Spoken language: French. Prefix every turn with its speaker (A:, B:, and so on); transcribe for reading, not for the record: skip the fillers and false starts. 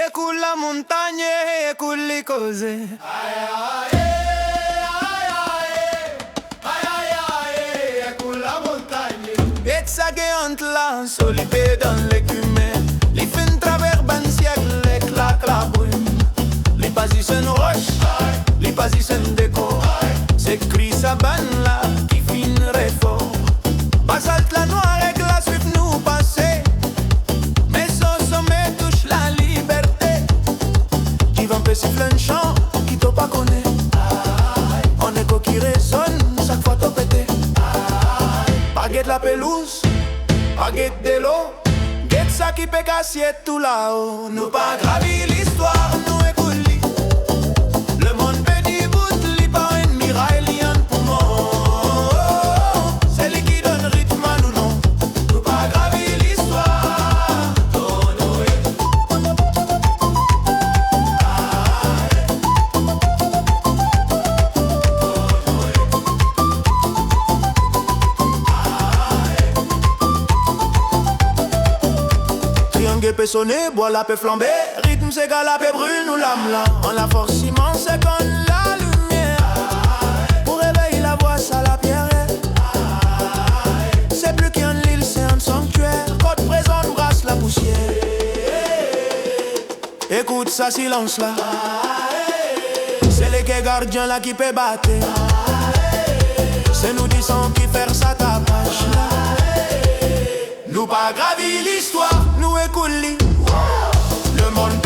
A: écoute la montagne, écoute les causer. Écoute la montagne. Et ça guéante là, solipé dans l'écume. Les fins travers ban siècle, éclat la brume. Les basis en roche, les basis en déco. C'est cri sa banne là, qui finirait fort. Basalte la noire et glace, suivent nous passer. Mais au sommet touche la liberté. Qui va me siffler un chant, qui t'a pas connaît. On écho qui résonne, chaque fois t'as pété. Baguette la pelouse, baguette de l'eau. Guette ça qui peut casser tout là-haut. Nous pas gravir l'histoire, nous écouli. Le monde petit bout, li pas un mirail, li un poumon. C'est lui qui donne rythme à nous, non. Nous pas gravir l'histoire, non, non, triangle peut sonner, bois la peut flamber. Rythme c'est galap et brûle nous l'âme là. On la force immense c'est comme la lumière. Pour réveiller la voix ça la pierre. C'est plus qu'un l'île, c'est un sanctuaire. Côte présente brasse la poussière. Écoute ça silence là. C'est les quais gardiens là qui peut battre. C'est nous qui sont qui faire ça tapage là. Nous pas gravir l'histoire, nous écouli. Le monde